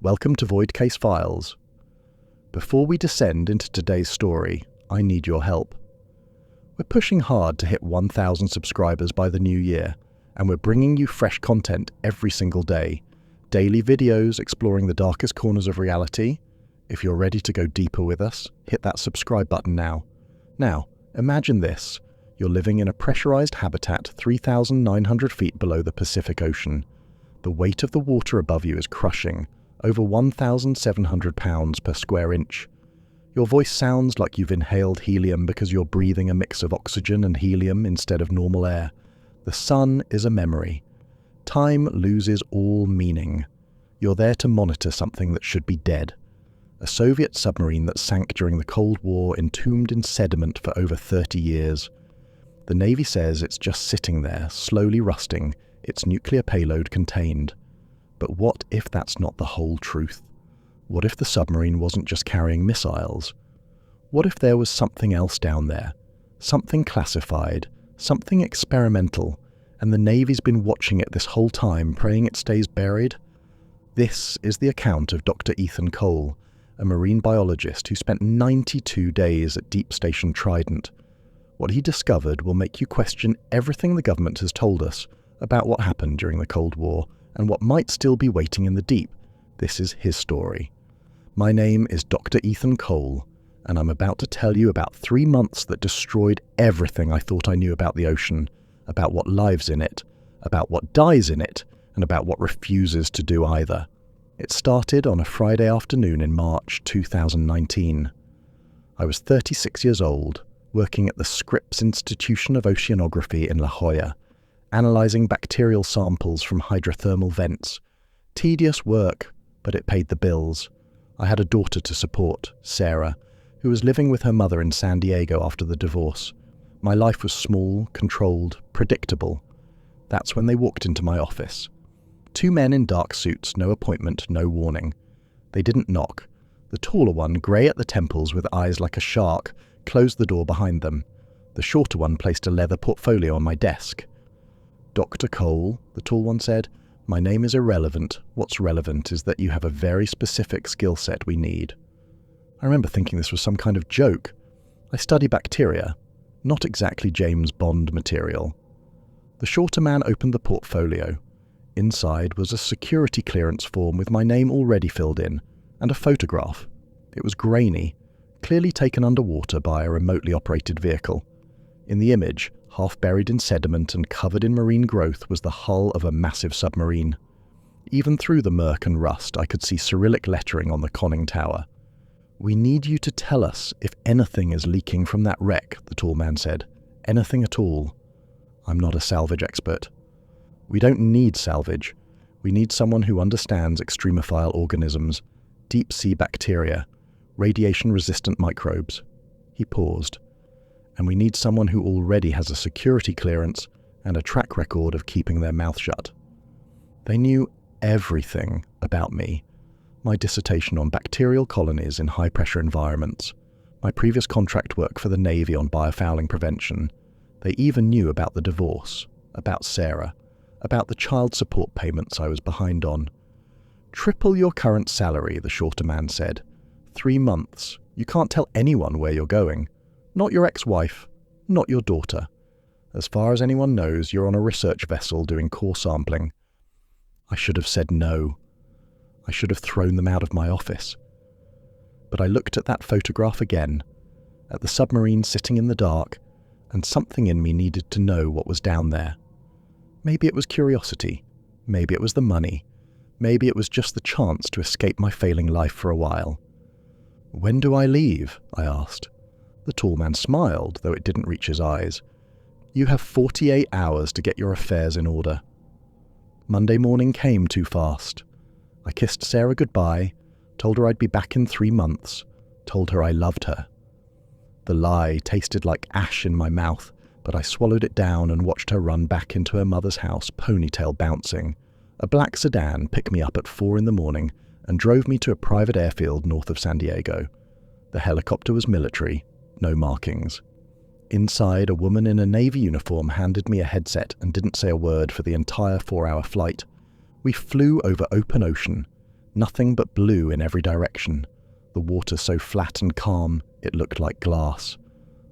Welcome to Void Case Files. Before we descend into today's story, I need your help. We're pushing hard to hit 1,000 subscribers by the new year, and we're bringing you fresh content every single day. Daily videos exploring the darkest corners of reality. If you're ready to go deeper with us, hit that subscribe button now. Now, imagine this. You're living in a pressurized habitat 3,900 feet below the Pacific Ocean. The weight of the water above you is crushing, over 1,700 pounds per square inch. Your voice sounds like you've inhaled helium because you're breathing a mix of oxygen and helium instead of normal air. The sun is a memory. Time loses all meaning. You're there to monitor something that should be dead. A Soviet submarine that sank during the Cold War, entombed in sediment for over 30 years. The Navy says it's just sitting there, slowly rusting, its nuclear payload contained. But what if that's not the whole truth? What if the submarine wasn't just carrying missiles? What if there was something else down there? Something classified, something experimental, and the Navy's been watching it this whole time, praying it stays buried? This is the account of Dr. Ethan Cole, a marine biologist who spent 92 days at Deep Station Trident. What he discovered will make you question everything the government has told us about what happened during the Cold War and what might still be waiting in the deep. This is his story. My name is Dr. Ethan Cole, and I'm about to tell you about 3 months that destroyed everything I thought I knew about the ocean, about what lives in it, about what dies in it, and about what refuses to do either. It started on a Friday afternoon in March 2019. I was 36 years old, working at the Scripps Institution of Oceanography in La Jolla, analysing bacterial samples from hydrothermal vents. Tedious work, but it paid the bills. I had a daughter to support, Sarah, who was living with her mother in San Diego after the divorce. My life was small, controlled, predictable. That's when they walked into my office. 2 men in dark suits, no appointment, no warning. They didn't knock. The taller one, grey at the temples with eyes like a shark, closed the door behind them. The shorter one placed a leather portfolio on my desk. "Dr. Cole," the tall one said, "my name is irrelevant. What's relevant is that you have a very specific skill set we need." I remember thinking this was some kind of joke. I study bacteria, not exactly James Bond material. The shorter man opened the portfolio. Inside was a security clearance form with my name already filled in, and a photograph. It was grainy, clearly taken underwater by a remotely operated vehicle. In the image, half buried in sediment and covered in marine growth, was the hull of a massive submarine. Even through the murk and rust, I could see Cyrillic lettering on the conning tower. "We need you to tell us if anything is leaking from that wreck," the tall man said. "Anything at all." I'm not a salvage expert. "We don't need salvage. We need someone who understands extremophile organisms, deep-sea bacteria, radiation-resistant microbes." He paused. "And we need someone who already has a security clearance and a track record of keeping their mouth shut." They knew everything about me. My dissertation on bacterial colonies in high-pressure environments, my previous contract work for the Navy on biofouling prevention. They even knew about the divorce, about Sarah, about the child support payments I was behind on. "Triple your current salary," the shorter man said. 3 months. You can't tell anyone where you're going. Not your ex-wife, not your daughter. As far as anyone knows, you're on a research vessel doing core sampling. I should have said no. I should have thrown them out of my office. But I looked at that photograph again, at the submarine sitting in the dark, and something in me needed to know what was down there. Maybe it was curiosity. Maybe it was the money. Maybe it was just the chance to escape my failing life for a while. "When do I leave?" I asked. The tall man smiled, though it didn't reach his eyes. "You have 48 hours to get your affairs in order." Monday morning came too fast. I kissed Sarah goodbye, told her I'd be back in 3 months, told her I loved her. The lie tasted like ash in my mouth, but I swallowed it down and watched her run back into her mother's house, ponytail bouncing. A black sedan picked me up at 4 in the morning and drove me to a private airfield north of San Diego. The helicopter was military, no markings. Inside, a woman in a Navy uniform handed me a headset and didn't say a word for the entire 4-hour flight. We flew over open ocean, Nothing but blue in every direction. The water so flat and calm, it looked like glass.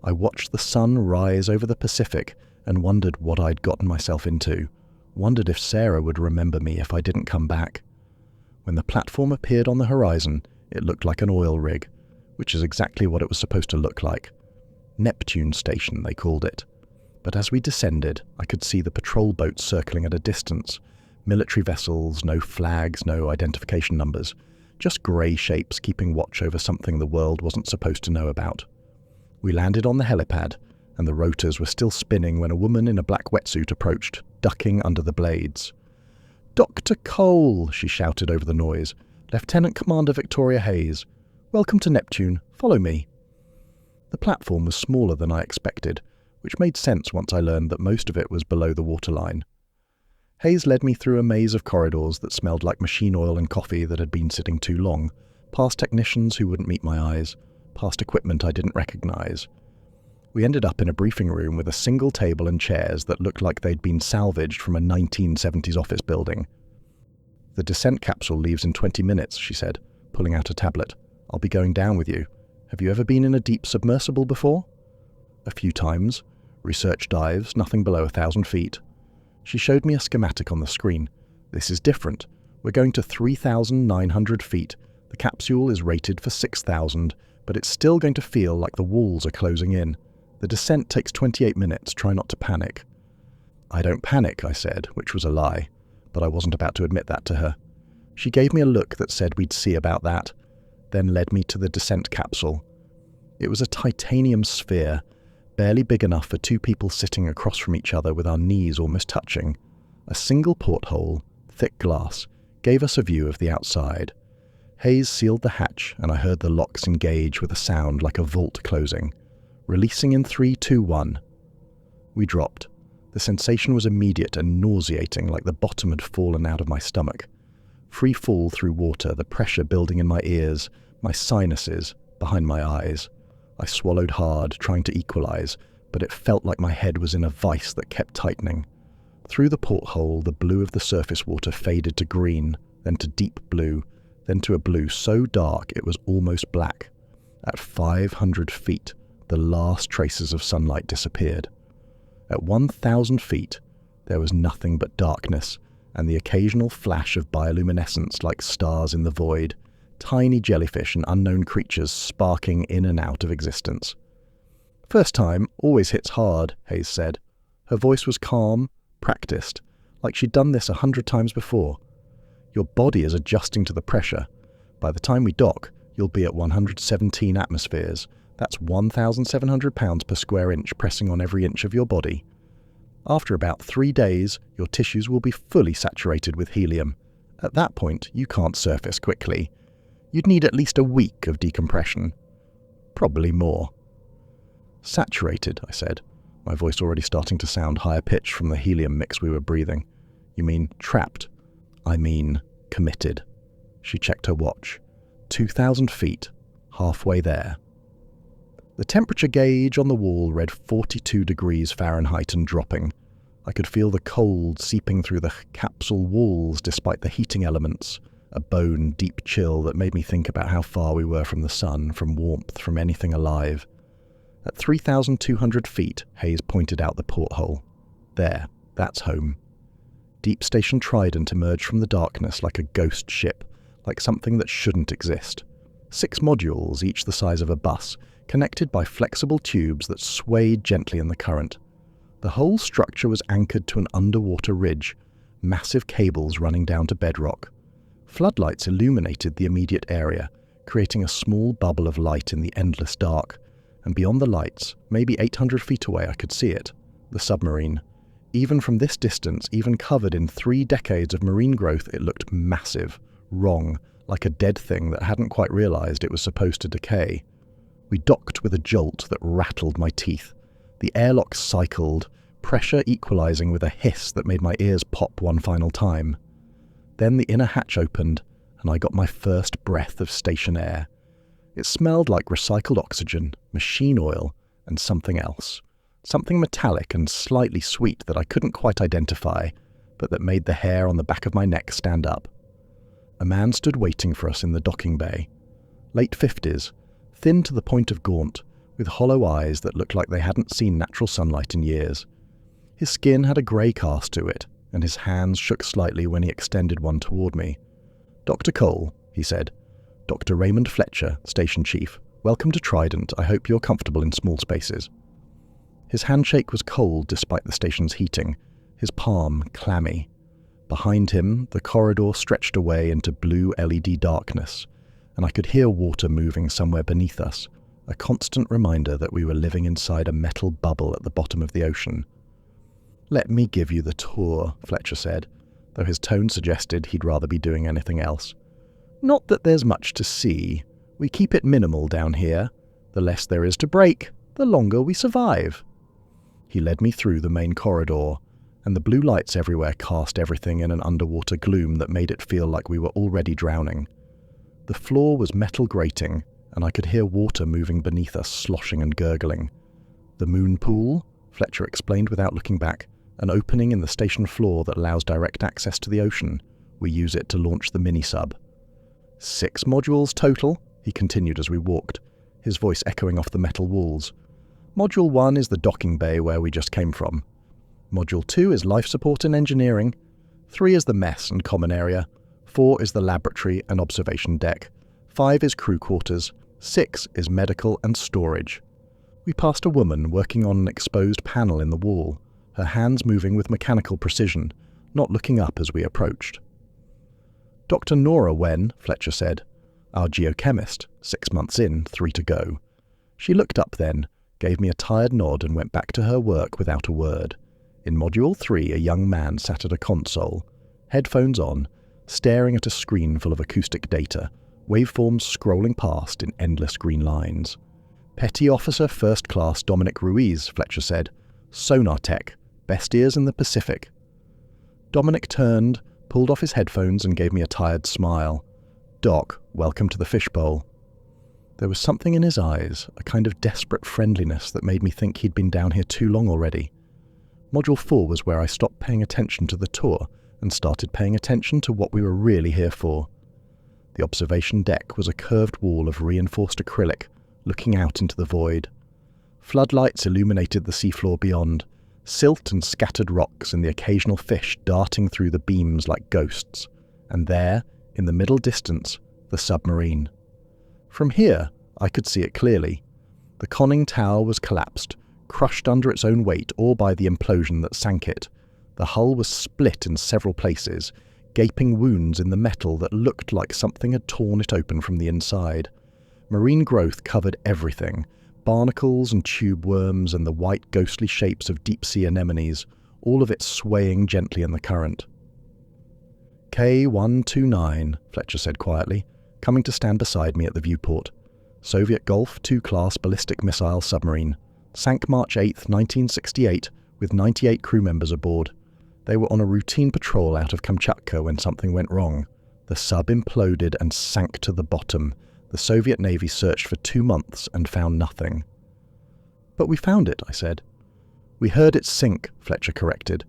I watched the sun rise over the Pacific and wondered what I'd gotten myself into. Wondered if Sarah would remember me if I didn't come back. When the platform appeared on the horizon, it looked like an oil rig, which is exactly what it was supposed to look like. Neptune Station, they called it. But as we descended, I could see the patrol boats circling at a distance. Military vessels, no flags, no identification numbers. Just grey shapes keeping watch over something the world wasn't supposed to know about. We landed on the helipad, and the rotors were still spinning when a woman in a black wetsuit approached, ducking under the blades. "Dr. Cole," she shouted over the noise. "Lieutenant Commander Victoria Hayes. Welcome to Neptune. Follow me." The platform was smaller than I expected, which made sense once I learned that most of it was below the waterline. Hayes led me through a maze of corridors that smelled like machine oil and coffee that had been sitting too long, past technicians who wouldn't meet my eyes, past equipment I didn't recognize. We ended up in a briefing room with a single table and chairs that looked like they'd been salvaged from a 1970s office building. "The descent capsule leaves in 20 minutes, she said, pulling out a tablet. "I'll be going down with you. Have you ever been in a deep submersible before?" "A few times. Research dives, nothing below 1,000 feet. She showed me a schematic on the screen. "This is different. We're going to 3,900 feet. The capsule is rated for 6,000, but it's still going to feel like the walls are closing in. The descent takes 28 minutes. Try not to panic." "I don't panic," I said, which was a lie, but I wasn't about to admit that to her. She gave me a look that said we'd see about that, then led me to the descent capsule. It was a titanium sphere, barely big enough for two people sitting across from each other with our knees almost touching. A single porthole, thick glass, gave us a view of the outside. Hayes sealed the hatch, and I heard the locks engage with a sound like a vault closing. Releasing in 3, 2, 1. We dropped. The sensation was immediate and nauseating, like the bottom had fallen out of my stomach. Free fall through water, the pressure building in my ears, my sinuses, behind my eyes. I swallowed hard, trying to equalize, but it felt like my head was in a vice that kept tightening. Through the porthole, the blue of the surface water faded to green, then to deep blue, then to a blue so dark it was almost black. At 500 feet, the last traces of sunlight disappeared. At 1,000 feet, there was nothing but darkness, and the occasional flash of bioluminescence like stars in the void, tiny jellyfish and unknown creatures sparking in and out of existence. "First time always hits hard," Hayes said. Her voice was calm, practiced, like she'd done this 100 times before. "Your body is adjusting to the pressure. By the time we dock, you'll be at 117 atmospheres. That's 1,700 pounds per square inch pressing on every inch of your body. After about 3 days, your tissues will be fully saturated with helium. At that point, you can't surface quickly. You'd need at least a week of decompression. Probably more." "Saturated," I said, my voice already starting to sound higher pitched from the helium mix we were breathing. "You mean trapped?" "I mean committed." She checked her watch. 2,000 feet, halfway there. The temperature gauge on the wall read 42 degrees Fahrenheit and dropping. I could feel the cold seeping through the capsule walls despite the heating elements, a bone deep chill that made me think about how far we were from the sun, from warmth, from anything alive. At 3,200 feet, Hayes pointed out the porthole. "There, that's home." Deep Station Trident emerged from the darkness like a ghost ship, like something that shouldn't exist. 6 modules, each the size of a bus, connected by flexible tubes that swayed gently in the current. The whole structure was anchored to an underwater ridge, massive cables running down to bedrock. Floodlights illuminated the immediate area, creating a small bubble of light in the endless dark, and beyond the lights, maybe 800 feet away I could see it, the submarine. Even from this distance, even covered in 3 decades of marine growth, it looked massive, wrong, like a dead thing that hadn't quite realized it was supposed to decay. We docked with a jolt that rattled my teeth. The airlock cycled, pressure equalizing with a hiss that made my ears pop one final time. Then the inner hatch opened, and I got my first breath of station air. It smelled like recycled oxygen, machine oil, and something else. Something metallic and slightly sweet that I couldn't quite identify, but that made the hair on the back of my neck stand up. A man stood waiting for us in the docking bay. Late 50s, thin to the point of gaunt, with hollow eyes that looked like they hadn't seen natural sunlight in years. His skin had a grey cast to it, and his hands shook slightly when he extended one toward me. "Dr. Cole," he said. "Dr. Raymond Fletcher, Station Chief. Welcome to Trident. I hope you're comfortable in small spaces." His handshake was cold despite the station's heating, his palm clammy. Behind him, the corridor stretched away into blue LED darkness, and I could hear water moving somewhere beneath us, a constant reminder that we were living inside a metal bubble at the bottom of the ocean. "Let me give you the tour," Fletcher said, though his tone suggested he'd rather be doing anything else. "Not that there's much to see. We keep it minimal down here. The less there is to break, the longer we survive." He led me through the main corridor, and the blue lights everywhere cast everything in an underwater gloom that made it feel like we were already drowning. The floor was metal grating, and I could hear water moving beneath us, sloshing and gurgling. "The moon pool," Fletcher explained without looking back, "an opening in the station floor that allows direct access to the ocean. We use it to launch the mini-sub." 6 modules total, he continued as we walked, his voice echoing off the metal walls. "Module 1 is the docking bay where we just came from. Module 2 is life support and engineering. 3 is the mess and common area. 4 is the laboratory and observation deck. 5 is crew quarters. 6 is medical and storage." We passed a woman working on an exposed panel in the wall, her hands moving with mechanical precision, not looking up as we approached. "Dr. Nora Wen," Fletcher said, "our geochemist, 6 months in, 3 to go." She looked up then, gave me a tired nod and went back to her work without a word. In Module 3, a young man sat at a console, headphones on, staring at a screen full of acoustic data, waveforms scrolling past in endless green lines. "Petty Officer First Class Dominic Ruiz," Fletcher said. "Sonar Tech, best ears in the Pacific." Dominic turned, pulled off his headphones and gave me a tired smile. "Doc, welcome to the fishbowl." There was something in his eyes, a kind of desperate friendliness that made me think he'd been down here too long already. Module 4 was where I stopped paying attention to the tour and started paying attention to what we were really here for. The observation deck was a curved wall of reinforced acrylic, looking out into the void. Floodlights illuminated the seafloor beyond, silt and scattered rocks and the occasional fish darting through the beams like ghosts. And there, in the middle distance, the submarine. From here, I could see it clearly. The conning tower was collapsed, crushed under its own weight or by the implosion that sank it. The hull was split in several places, gaping wounds in the metal that looked like something had torn it open from the inside. Marine growth covered everything, barnacles and tube worms and the white ghostly shapes of deep-sea anemones, all of it swaying gently in the current. "K-129, Fletcher said quietly, coming to stand beside me at the viewport. "Soviet Golf II-class ballistic missile submarine. Sank March 8, 1968, with 98 crew members aboard. They were on a routine patrol out of Kamchatka when something went wrong. The sub imploded and sank to the bottom. The Soviet Navy searched for 2 months and found nothing." "But we found it," I said. "We heard it sink," Fletcher corrected.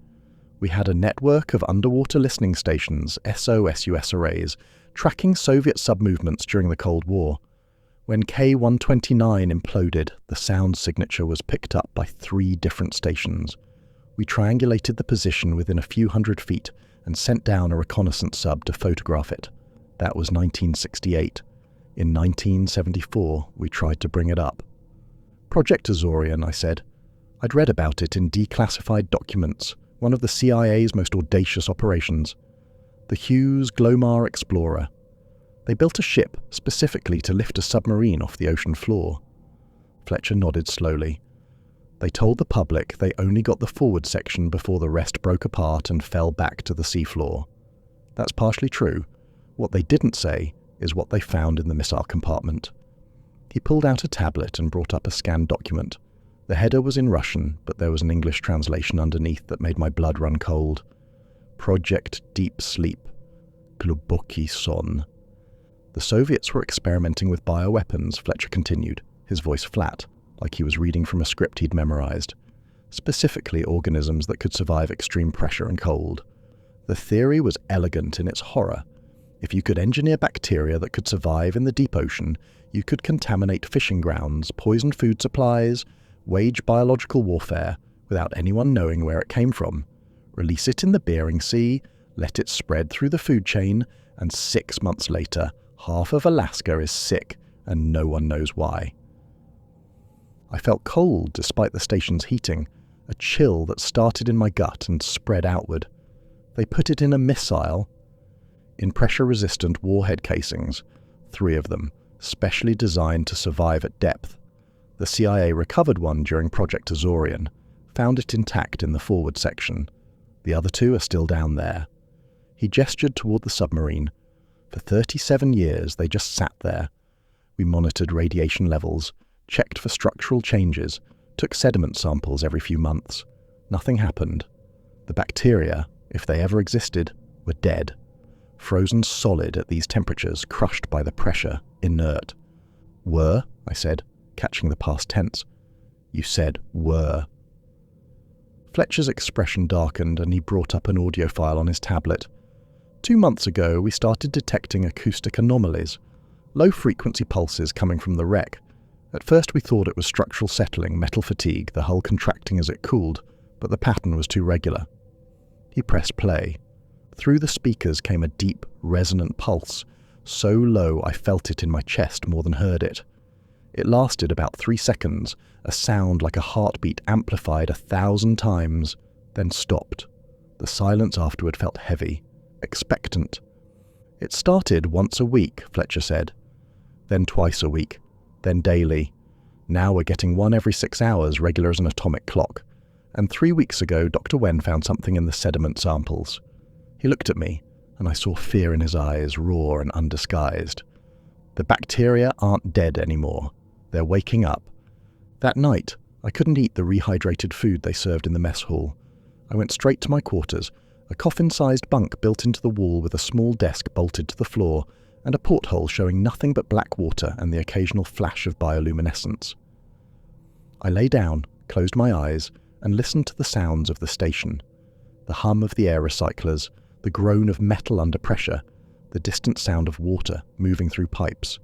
"We had a network of underwater listening stations, SOSUS arrays, tracking Soviet sub-movements during the Cold War. When K-129 imploded, the sound signature was picked up by 3 different stations. We triangulated the position within a few hundred feet and sent down a reconnaissance sub to photograph it. That was 1968. In 1974, we tried to bring it up." "Project Azorian," I said. "I'd read about it in declassified documents, one of the CIA's most audacious operations. The Hughes Glomar Explorer. They built a ship specifically to lift a submarine off the ocean floor." Fletcher nodded slowly. "They told the public they only got the forward section before the rest broke apart and fell back to the seafloor. That's partially true. What they didn't say is what they found in the missile compartment." He pulled out a tablet and brought up a scanned document. The header was in Russian, but there was an English translation underneath that made my blood run cold. "Project Deep Sleep. Глубокий сон." "The Soviets were experimenting with bioweapons," Fletcher continued, his voice flat, like he was reading from a script he'd memorized. "Specifically organisms that could survive extreme pressure and cold. The theory was elegant in its horror. If you could engineer bacteria that could survive in the deep ocean, you could contaminate fishing grounds, poison food supplies, wage biological warfare without anyone knowing where it came from. Release it in the Bering Sea, let it spread through the food chain, and 6 months later, half of Alaska is sick and no one knows why. I felt cold despite the station's heating, a chill that started in my gut and spread outward. They put it in a missile, in pressure-resistant warhead casings, 3 of them, specially designed to survive at depth. The CIA recovered one during Project Azorian, found it intact in the forward section. The other 2 are still down there. He gestured toward the submarine. For 37 years, they just sat there. We monitored radiation levels, checked for structural changes, took sediment samples every few months. Nothing happened. The bacteria, if they ever existed, were dead. Frozen solid at these temperatures, crushed by the pressure, inert. Were, I said, catching the past tense. You said were. Fletcher's expression darkened and he brought up an audio file on his tablet. 2 months ago, we started detecting acoustic anomalies, low-frequency pulses coming from the wreck. At first we thought it was structural settling, metal fatigue, the hull contracting as it cooled, but the pattern was too regular. He pressed play. Through the speakers came a deep, resonant pulse, so low I felt it in my chest more than heard it. It lasted about 3 seconds, a sound like a heartbeat amplified 1,000 times, then stopped. The silence afterward felt heavy, expectant. It started once a week, Fletcher said. Then twice a week, then daily. Now we're getting one every 6 hours, regular as an atomic clock. And 3 weeks ago, Dr. Wen found something in the sediment samples. He looked at me, and I saw fear in his eyes, raw and undisguised. The bacteria aren't dead anymore. They're waking up. That night, I couldn't eat the rehydrated food they served in the mess hall. I went straight to my quarters, a coffin-sized bunk built into the wall with a small desk bolted to the floor, and a porthole showing nothing but black water and the occasional flash of bioluminescence. I lay down, closed my eyes, and listened to the sounds of the station. The hum of the air recyclers, the groan of metal under pressure, the distant sound of water moving through pipes.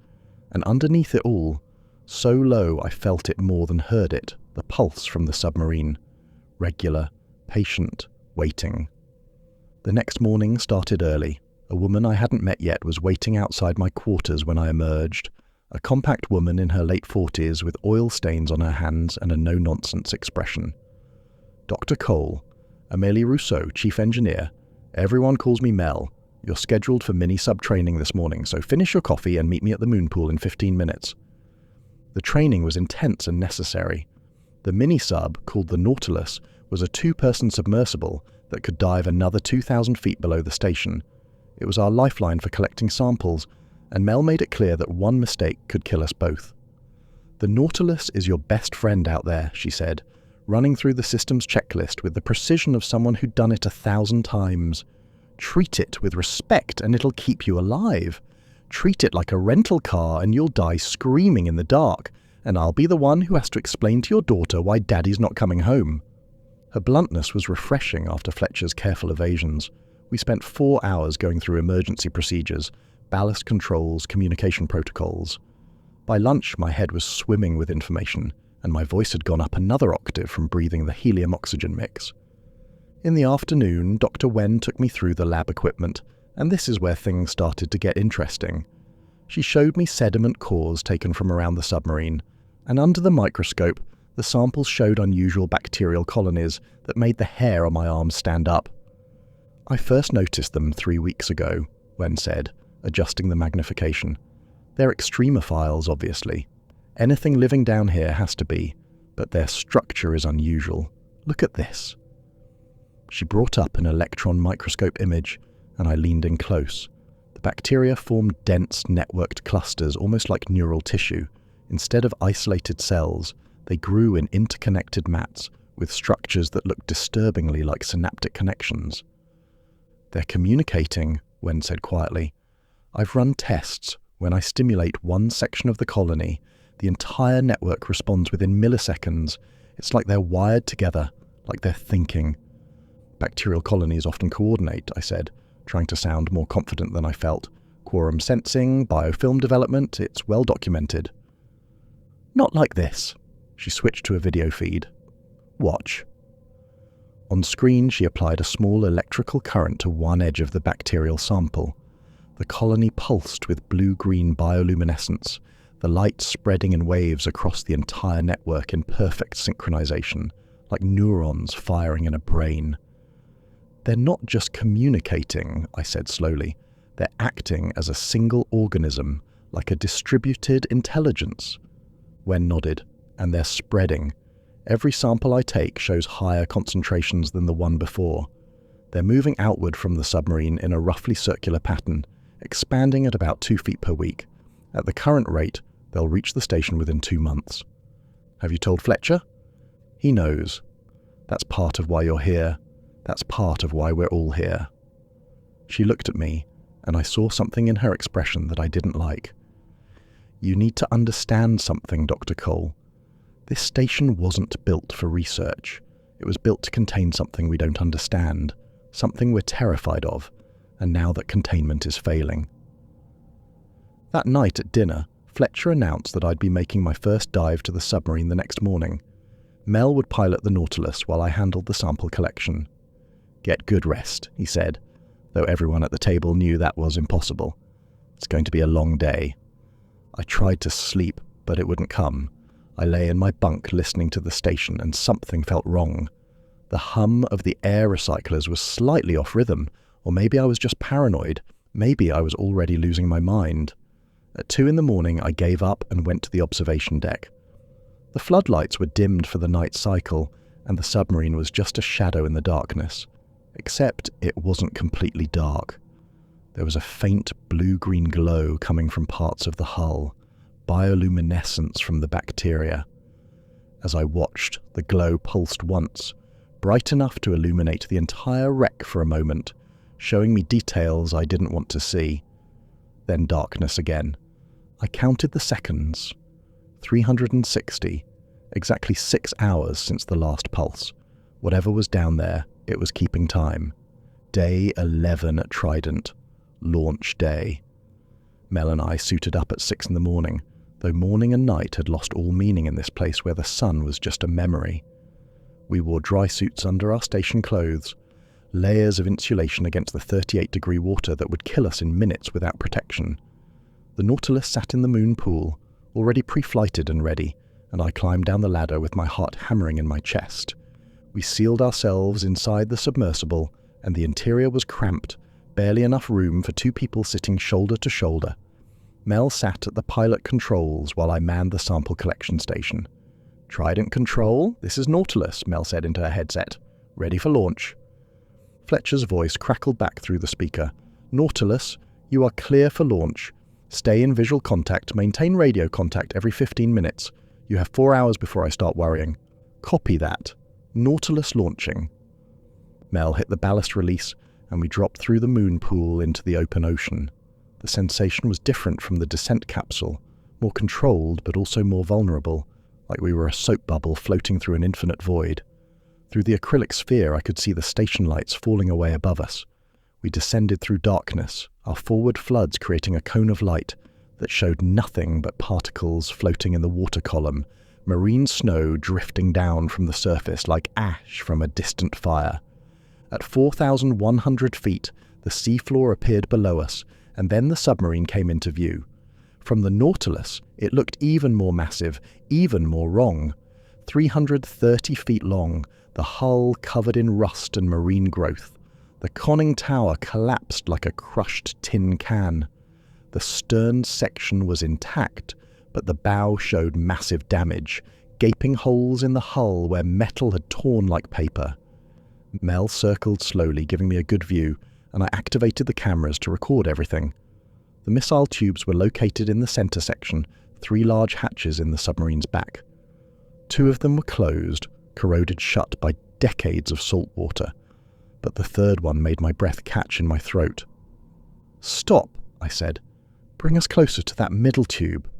And underneath it all, so low I felt it more than heard it, the pulse from the submarine. Regular, patient, waiting. The next morning started early. A woman I hadn't met yet was waiting outside my quarters when I emerged. A compact woman in her late 40s with oil stains on her hands and a no-nonsense expression. Dr. Cole, Amélie Rousseau, chief engineer. Everyone calls me Mel. You're scheduled for mini-sub training this morning, so finish your coffee and meet me at the moon pool in 15 minutes. The training was intense and necessary. The mini-sub, called the Nautilus, was a 2-person submersible that could dive another 2,000 feet below the station. It was our lifeline for collecting samples, and Mel made it clear that one mistake could kill us both. The Nautilus is your best friend out there, she said, running through the system's checklist with the precision of someone who'd done it 1,000 times. Treat it with respect and it'll keep you alive. Treat it like a rental car and you'll die screaming in the dark, and I'll be the one who has to explain to your daughter why Daddy's not coming home. Her bluntness was refreshing after Fletcher's careful evasions. We spent 4 hours going through emergency procedures, ballast controls, communication protocols. By lunch, my head was swimming with information, and my voice had gone up another octave from breathing the helium-oxygen mix. In the afternoon, Dr. Wen took me through the lab equipment, and this is where things started to get interesting. She showed me sediment cores taken from around the submarine, and under the microscope, the samples showed unusual bacterial colonies that made the hair on my arms stand up. I first noticed them 3 weeks ago, Wen said, adjusting the magnification. They're extremophiles, obviously. Anything living down here has to be, but their structure is unusual. Look at this. She brought up an electron microscope image, and I leaned in close. The bacteria formed dense, networked clusters, almost like neural tissue. Instead of isolated cells, they grew in interconnected mats, with structures that looked disturbingly like synaptic connections. They're communicating, Wen said quietly. I've run tests. When I stimulate one section of the colony, the entire network responds within milliseconds. It's like they're wired together, like they're thinking. Bacterial colonies often coordinate, I said, trying to sound more confident than I felt. quorum sensing, biofilm development, it's well documented. Not like this. She switched to a video feed. Watch. On screen, she applied a small electrical current to one edge of the bacterial sample. The colony pulsed with blue-green bioluminescence, the light spreading in waves across the entire network in perfect synchronization, like neurons firing in a brain. They're not just communicating, I said slowly. They're acting as a single organism, like a distributed intelligence. Wen nodded, and they're spreading. Every sample I take shows higher concentrations than the one before. They're moving outward from the submarine in a roughly circular pattern, expanding at about 2 feet per week. At the current rate, they'll reach the station within 2 months. Have you told Fletcher? He knows. That's part of why you're here. That's part of why we're all here. She looked at me, and I saw something in her expression that I didn't like. You need to understand something, Dr. Cole. This station wasn't built for research. It was built to contain something we don't understand, something we're terrified of, and now that containment is failing. That night at dinner, Fletcher announced that I'd be making my first dive to the submarine the next morning. Mel would pilot the Nautilus while I handled the sample collection. Get good rest, he said, though everyone at the table knew that was impossible. It's going to be a long day. I tried to sleep, but it wouldn't come. I lay in my bunk listening to the station, and something felt wrong. The hum of the air recyclers was slightly off rhythm, or maybe I was just paranoid. Maybe I was already losing my mind. At 2 a.m, I gave up and went to the observation deck. The floodlights were dimmed for the night cycle, and the submarine was just a shadow in the darkness. Except it wasn't completely dark. There was a faint blue-green glow coming from parts of the hull, bioluminescence from the bacteria. As I watched, the glow pulsed once, bright enough to illuminate the entire wreck for a moment, showing me details I didn't want to see. Then darkness again. I counted the seconds. 360. Exactly 6 hours since the last pulse. Whatever was down there, it was keeping time. Day 11 at Trident. Launch day. Mel and I suited up at 6 a.m, though morning and night had lost all meaning in this place where the sun was just a memory. We wore dry suits under our station clothes, layers of insulation against the 38-degree water that would kill us in minutes without protection. The Nautilus sat in the moon pool, already pre-flighted and ready, and I climbed down the ladder with my heart hammering in my chest. We sealed ourselves inside the submersible, and the interior was cramped, barely enough room for 2 people sitting shoulder to shoulder. Mel sat at the pilot controls while I manned the sample collection station. Trident control, this is Nautilus, Mel said into her headset. Ready for launch. Fletcher's voice crackled back through the speaker. Nautilus, you are clear for launch. Stay in visual contact, maintain radio contact every 15 minutes. You have 4 hours before I start worrying. Copy that. Nautilus launching. Mel hit the ballast release, and we dropped through the moon pool into the open ocean. The sensation was different from the descent capsule, more controlled but also more vulnerable, like we were a soap bubble floating through an infinite void. Through the acrylic sphere, I could see the station lights falling away above us. We descended through darkness, our forward floods creating a cone of light that showed nothing but particles floating in the water column, marine snow drifting down from the surface like ash from a distant fire. At 4,100 feet, the seafloor appeared below us, and then the submarine came into view. From the Nautilus, it looked even more massive, even more wrong. 330 feet long, the hull covered in rust and marine growth. The conning tower collapsed like a crushed tin can. The stern section was intact, but the bow showed massive damage, gaping holes in the hull where metal had torn like paper. Mel circled slowly, giving me a good view, and I activated the cameras to record everything. The missile tubes were located in the center section, 3 large hatches in the submarine's back. 2 of them were closed, corroded shut by decades of salt water, but the 3rd one made my breath catch in my throat. Stop, I said. Bring us closer to that middle tube.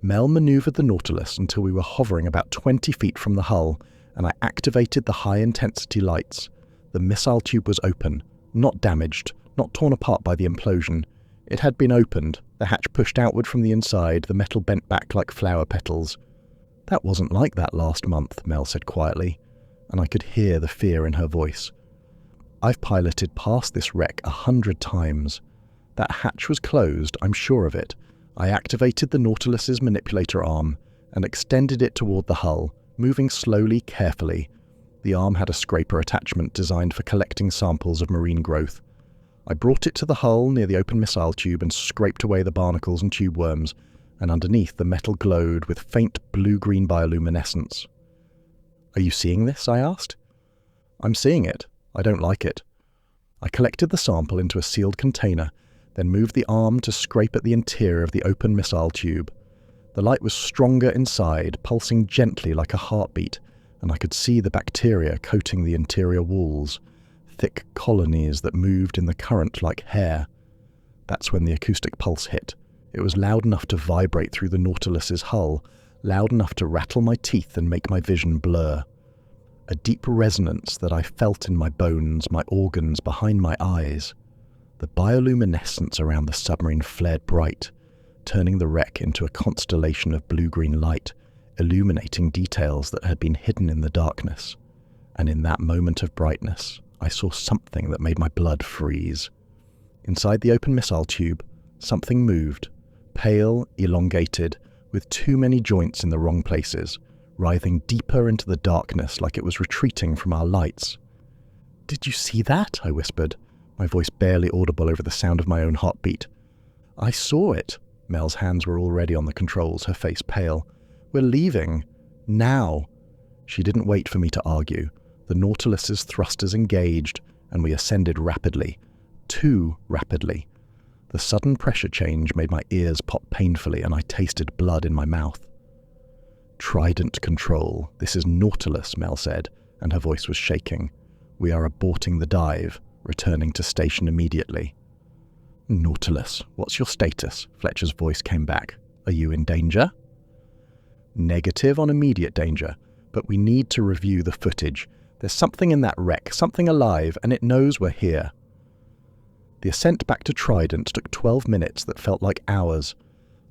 Mel maneuvered the Nautilus until we were hovering about 20 feet from the hull, and I activated the high-intensity lights. The missile tube was open, not damaged, not torn apart by the implosion, It had been opened, the hatch pushed outward from the inside, the metal bent back like flower petals. "That wasn't like that last month," Mel said quietly, and I could hear the fear in her voice. "I've piloted past this wreck 100 times. That hatch was closed, I'm sure of it. I activated the Nautilus's manipulator arm and extended it toward the hull, moving slowly, carefully. The arm had a scraper attachment designed for collecting samples of marine growth. I brought it to the hull near the open missile tube and scraped away the barnacles and tube worms, and underneath the metal glowed with faint blue-green bioluminescence." "Are you seeing this?" I asked. "I'm seeing it. I don't like it." I collected the sample into a sealed container, then moved the arm to scrape at the interior of the open missile tube. The light was stronger inside, pulsing gently like a heartbeat, and I could see the bacteria coating the interior walls, thick colonies that moved in the current like hair. That's when the acoustic pulse hit. It was loud enough to vibrate through the Nautilus's hull, loud enough to rattle my teeth and make my vision blur. A deep resonance that I felt in my bones, my organs, behind my eyes. The bioluminescence around the submarine flared bright, turning the wreck into a constellation of blue-green light, illuminating details that had been hidden in the darkness. And in that moment of brightness, I saw something that made my blood freeze. Inside the open missile tube, something moved, pale, elongated, with too many joints in the wrong places, writhing deeper into the darkness like it was retreating from our lights. "Did you see that?" I whispered, my voice barely audible over the sound of my own heartbeat. "I saw it." Mel's hands were already on the controls, her face pale. "We're leaving. Now." She didn't wait for me to argue. The Nautilus's thrusters engaged, and we ascended rapidly. Too rapidly. The sudden pressure change made my ears pop painfully, and I tasted blood in my mouth. "Trident control. This is Nautilus," Mel said, and her voice was shaking. "We are aborting the dive, returning to station immediately." "Nautilus, what's your status?" Fletcher's voice came back. "Are you in danger?" "Negative on immediate danger, but we need to review the footage. There's something in that wreck, something alive, and it knows we're here." The ascent back to Trident took 12 minutes that felt like hours.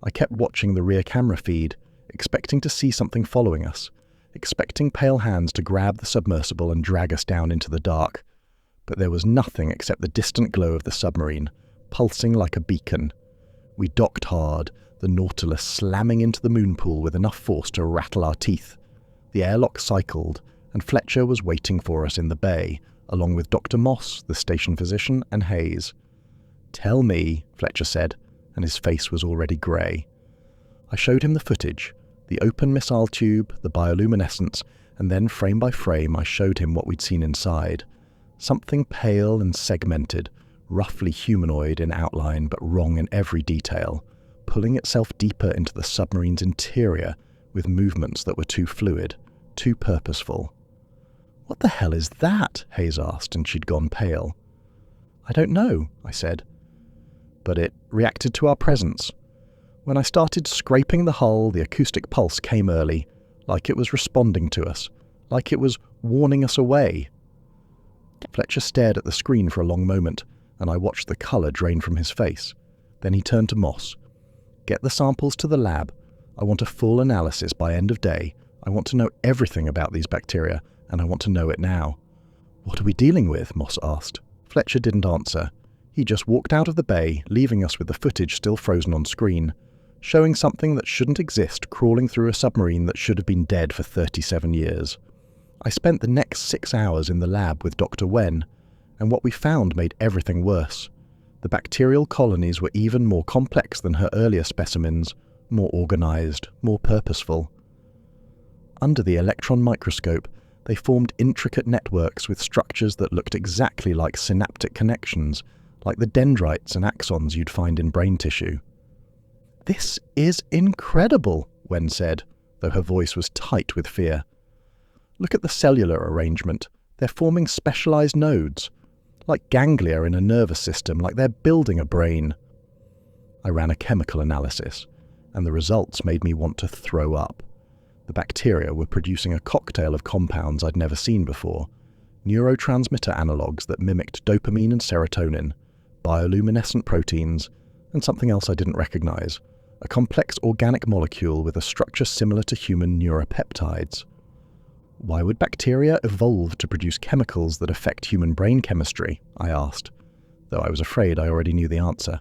I kept watching the rear camera feed, expecting to see something following us, expecting pale hands to grab the submersible and drag us down into the dark. But there was nothing except the distant glow of the submarine, pulsing like a beacon. We docked hard, the Nautilus slamming into the moon pool with enough force to rattle our teeth. The airlock cycled, and Fletcher was waiting for us in the bay, along with Dr. Moss, the station physician, and Hayes. "Tell me," Fletcher said, and his face was already grey. I showed him the footage, the open missile tube, the bioluminescence, and then frame by frame I showed him what we'd seen inside. Something pale and segmented, roughly humanoid in outline but wrong in every detail, pulling itself deeper into the submarine's interior with movements that were too fluid, too purposeful. "What the hell is that?" Hayes asked, and she'd gone pale. "I don't know," I said. But it reacted to our presence. When I started scraping the hull, the acoustic pulse came early, like it was responding to us, like it was warning us away. Fletcher stared at the screen for a long moment, and I watched the colour drain from his face. Then he turned to Moss. "Get the samples to the lab. I want a full analysis by end of day. I want to know everything about these bacteria, and I want to know it now." "What are we dealing with?" Moss asked. Fletcher didn't answer. He just walked out of the bay, leaving us with the footage still frozen on screen, showing something that shouldn't exist crawling through a submarine that should have been dead for 37 years. I spent the next 6 hours in the lab with Dr. Wen, and what we found made everything worse. The bacterial colonies were even more complex than her earlier specimens, more organized, more purposeful. Under the electron microscope, they formed intricate networks with structures that looked exactly like synaptic connections, like the dendrites and axons you'd find in brain tissue. "This is incredible," Wen said, though her voice was tight with fear. "Look at the cellular arrangement. They're forming specialized nodes, like ganglia in a nervous system, like they're building a brain." I ran a chemical analysis, and the results made me want to throw up. The bacteria were producing a cocktail of compounds I'd never seen before, neurotransmitter analogues that mimicked dopamine and serotonin, bioluminescent proteins, and something else I didn't recognize, a complex organic molecule with a structure similar to human neuropeptides. Why would bacteria evolve to produce chemicals that affect human brain chemistry? I asked, though I was afraid I already knew the answer.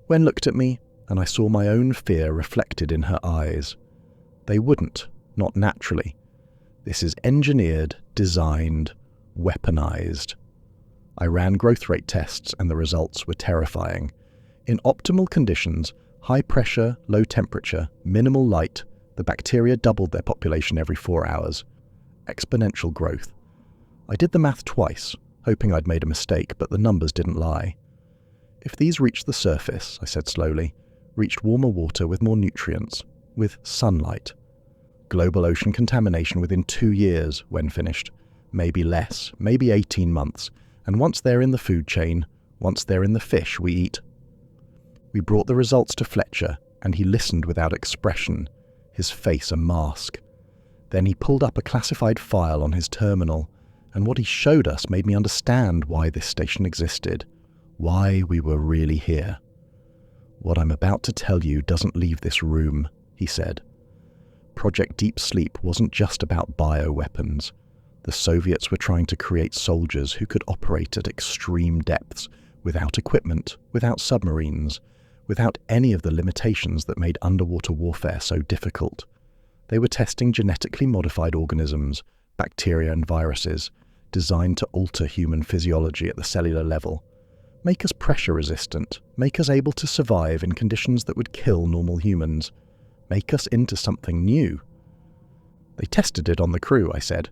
Wen looked at me, and I saw my own fear reflected in her eyes. They wouldn't, not naturally. This is engineered, designed, weaponized. I ran growth rate tests, and the results were terrifying. In optimal conditions, high pressure, low temperature, minimal light, the bacteria doubled their population every 4 hours. Exponential growth. I did the math twice, hoping I'd made a mistake, but the numbers didn't lie. If these reached the surface, I said slowly, reached warmer water with more nutrients, with sunlight. Global ocean contamination within 2 years, when finished. Maybe less, maybe 18 months. And once they're in the food chain, once they're in the fish we eat. We brought the results to Fletcher, and he listened without expression, his face a mask. Then he pulled up a classified file on his terminal, and what he showed us made me understand why this station existed, why we were really here. "What I'm about to tell you doesn't leave this room," he said. Project Deep Sleep wasn't just about bioweapons. The Soviets were trying to create soldiers who could operate at extreme depths, without equipment, without submarines, without any of the limitations that made underwater warfare so difficult. They were testing genetically modified organisms, bacteria and viruses, designed to alter human physiology at the cellular level. Make us pressure resistant, make us able to survive in conditions that would kill normal humans. Make us into something new. They tested it on the crew, I said,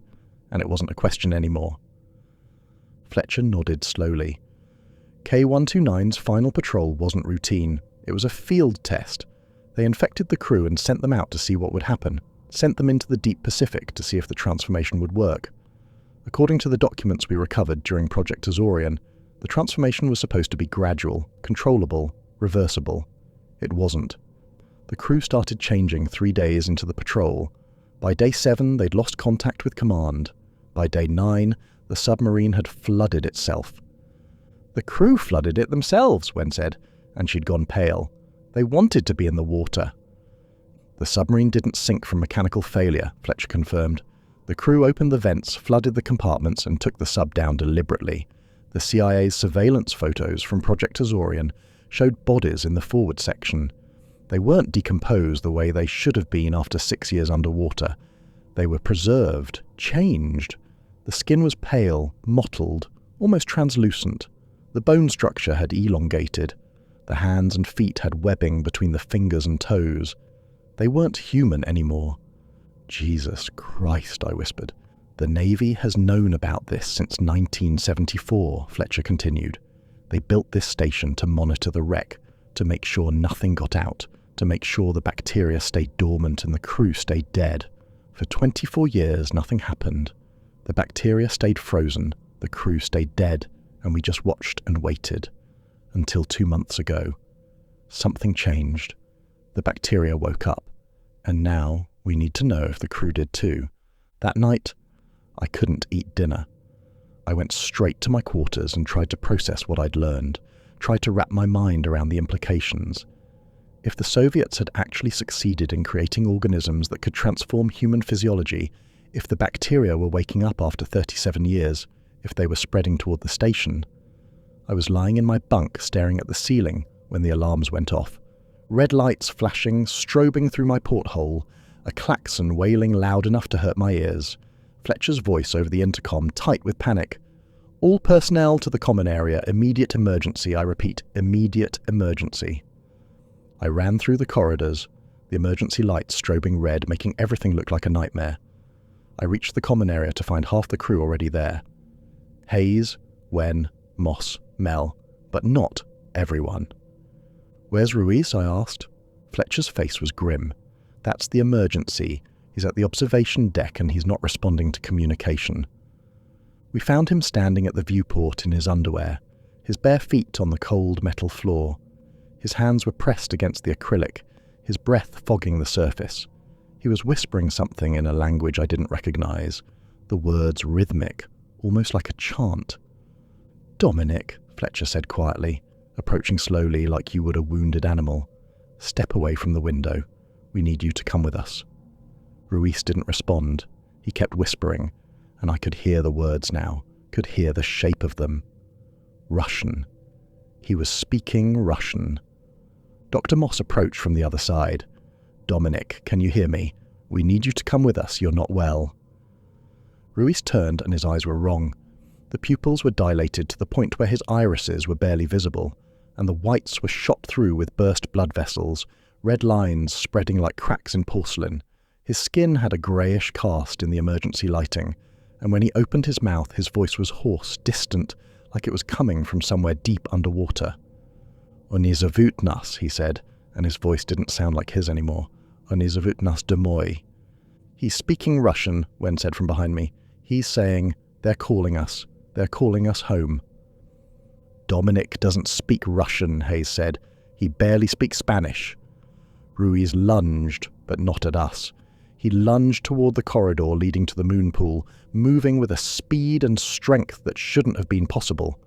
and it wasn't a question anymore. Fletcher nodded slowly. K-129's final patrol wasn't routine. It was a field test. They infected the crew and sent them out to see what would happen, sent them into the deep Pacific to see if the transformation would work. According to the documents we recovered during Project Azorian, the transformation was supposed to be gradual, controllable, reversible. It wasn't. The crew started changing 3 days into the patrol. By day 7, they'd lost contact with command. By day 9, the submarine had flooded itself. "The crew flooded it themselves," Wen said, and she'd gone pale. "They wanted to be in the water." "The submarine didn't sink from mechanical failure," Fletcher confirmed. "The crew opened the vents, flooded the compartments, and took the sub down deliberately. The CIA's surveillance photos from Project Azorian showed bodies in the forward section. They weren't decomposed the way they should have been after 6 years underwater. They were preserved, changed. The skin was pale, mottled, almost translucent. The bone structure had elongated. The hands and feet had webbing between the fingers and toes. They weren't human anymore." "Jesus Christ," I whispered. "The Navy has known about this since 1974, Fletcher continued. "They built this station to monitor the wreck, to make sure nothing got out, to make sure the bacteria stayed dormant and the crew stayed dead. For 24 years, nothing happened. The bacteria stayed frozen, the crew stayed dead, and we just watched and waited. Until 2 months ago. Something changed. The bacteria woke up. And now we need to know if the crew did too." That night, I couldn't eat dinner. I went straight to my quarters and tried to process what I'd learned, tried to wrap my mind around the implications. If the Soviets had actually succeeded in creating organisms that could transform human physiology, if the bacteria were waking up after 37 years, if they were spreading toward the station. I was lying in my bunk staring at the ceiling when the alarms went off. Red lights flashing, strobing through my porthole, a klaxon wailing loud enough to hurt my ears. Fletcher's voice over the intercom, tight with panic. "All personnel to the common area, immediate emergency, I repeat, immediate emergency." I ran through the corridors, the emergency lights strobing red, making everything look like a nightmare. I reached the common area to find half the crew already there. Hayes, Wen, Moss, Mel, but not everyone. "Where's Ruiz?" I asked. Fletcher's face was grim. "That's the emergency. He's at the observation deck and he's not responding to communication." We found him standing at the viewport in his underwear, his bare feet on the cold metal floor. His hands were pressed against the acrylic, his breath fogging the surface. He was whispering something in a language I didn't recognize, the words rhythmic, almost like a chant. "Dominic," Fletcher said quietly, approaching slowly like you would a wounded animal. "Step away from the window. We need you to come with us." Ruiz didn't respond. He kept whispering, and I could hear the words now, could hear the shape of them. Russian. He was speaking Russian. Dr. Moss approached from the other side. "Dominic, can you hear me? We need you to come with us. You're not well." Ruiz turned and his eyes were wrong. The pupils were dilated to the point where his irises were barely visible, and the whites were shot through with burst blood vessels, red lines spreading like cracks in porcelain. His skin had a greyish cast in the emergency lighting, and when he opened his mouth, his voice was hoarse, distant, like it was coming from somewhere deep underwater. "Oni zovut nas," he said, and his voice didn't sound like his anymore. "Oni zovut nas domoy." "He's speaking Russian," Wen said from behind me. "He's saying, they're calling us home." "Dominic doesn't speak Russian," Hayes said. "He barely speaks Spanish." Ruiz lunged, but not at us. He lunged toward the corridor leading to the moon pool, moving with a speed and strength that shouldn't have been possible.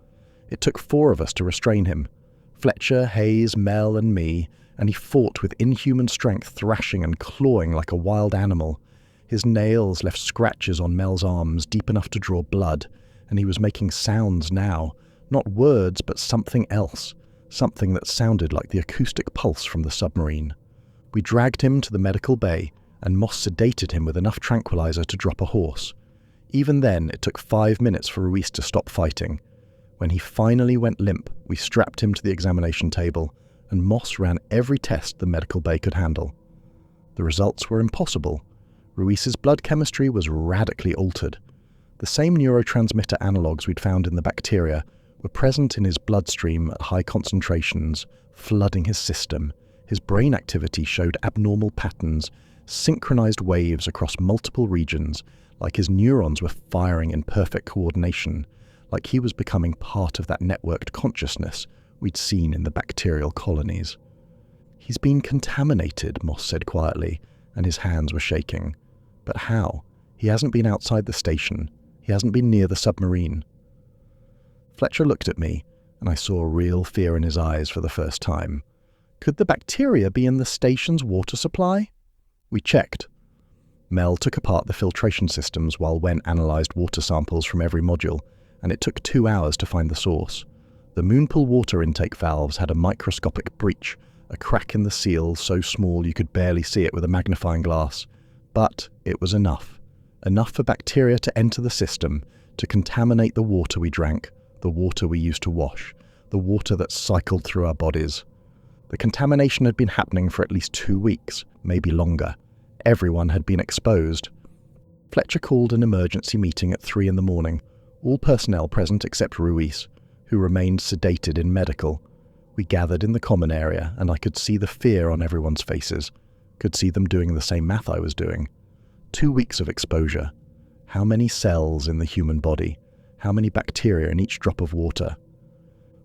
It took 4 of us to restrain him. Fletcher, Hayes, Mel, and me, and he fought with inhuman strength, thrashing and clawing like a wild animal. His nails left scratches on Mel's arms deep enough to draw blood, and he was making sounds now. Not words, but something else. Something that sounded like the acoustic pulse from the submarine. We dragged him to the medical bay, and Moss sedated him with enough tranquilizer to drop a horse. Even then, it took 5 minutes for Ruiz to stop fighting. When he finally went limp, we strapped him to the examination table, and Moss ran every test the medical bay could handle. The results were impossible. Ruiz's blood chemistry was radically altered. The same neurotransmitter analogues we'd found in the bacteria were present in his bloodstream at high concentrations, flooding his system. His brain activity showed abnormal patterns, synchronized waves across multiple regions, like his neurons were firing in perfect coordination, like he was becoming part of that networked consciousness we'd seen in the bacterial colonies. "He's been contaminated," Moss said quietly, and his hands were shaking. "But how? He hasn't been outside the station. He hasn't been near the submarine." Fletcher looked at me, and I saw real fear in his eyes for the first time. Could the bacteria be in the station's water supply? We checked. Mel took apart the filtration systems while Wen analysed water samples from every module, and it took 2 hours to find the source. The moonpool water intake valves had a microscopic breach, a crack in the seal so small you could barely see it with a magnifying glass. But it was enough. Enough for bacteria to enter the system, to contaminate the water we drank, the water we used to wash, the water that cycled through our bodies. The contamination had been happening for at least 2 weeks, maybe longer. Everyone had been exposed. Fletcher called an emergency meeting at 3 a.m, all personnel present except Ruiz, who remained sedated in medical. We gathered in the common area, and I could see the fear on everyone's faces, could see them doing the same math I was doing. 2 weeks of exposure. How many cells in the human body? How many bacteria in each drop of water?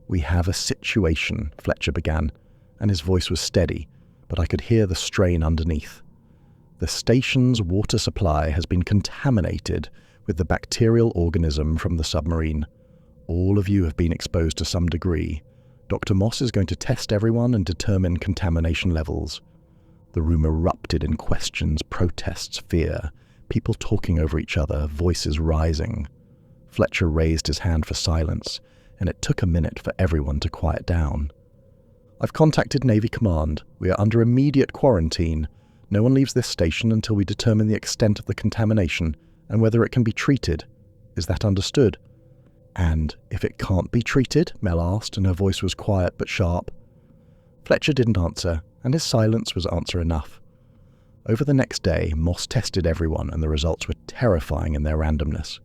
"We have a situation," Fletcher began, and his voice was steady, but I could hear the strain underneath. "The station's water supply has been contaminated with the bacterial organism from the submarine. All of you have been exposed to some degree. Dr. Moss is going to test everyone and determine contamination levels." The room erupted in questions, protests, fear, people talking over each other, voices rising. Fletcher raised his hand for silence, and it took a minute for everyone to quiet down. "I've contacted Navy Command. We are under immediate quarantine. No one leaves this station until we determine the extent of the contamination and whether it can be treated. Is that understood?" "And if it can't be treated?" Mel asked, and her voice was quiet but sharp. Fletcher didn't answer, and his silence was answer enough. Over the next day, Moss tested everyone, and the results were terrifying in their randomness.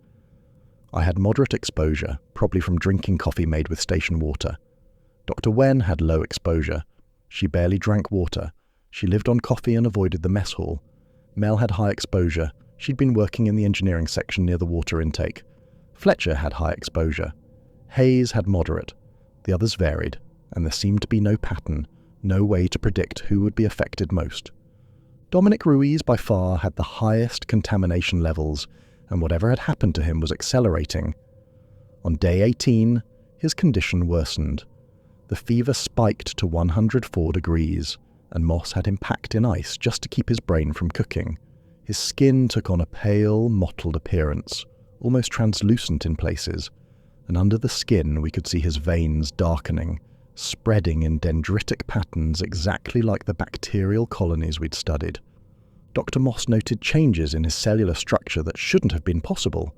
I had moderate exposure, probably from drinking coffee made with station water. Dr. Wen had low exposure. She barely drank water. She lived on coffee and avoided the mess hall. Mel had high exposure. She'd been working in the engineering section near the water intake. Fletcher had high exposure. Hayes had moderate. The others varied, and there seemed to be no pattern, no way to predict who would be affected most. Dominic Ruiz by far had the highest contamination levels, and whatever had happened to him was accelerating. On day 18, his condition worsened. The fever spiked to 104 degrees, and Moss had him packed in ice just to keep his brain from cooking. His skin took on a pale, mottled appearance, almost translucent in places, and under the skin we could see his veins darkening, spreading in dendritic patterns exactly like the bacterial colonies we'd studied. Dr. Moss noted changes in his cellular structure that shouldn't have been possible.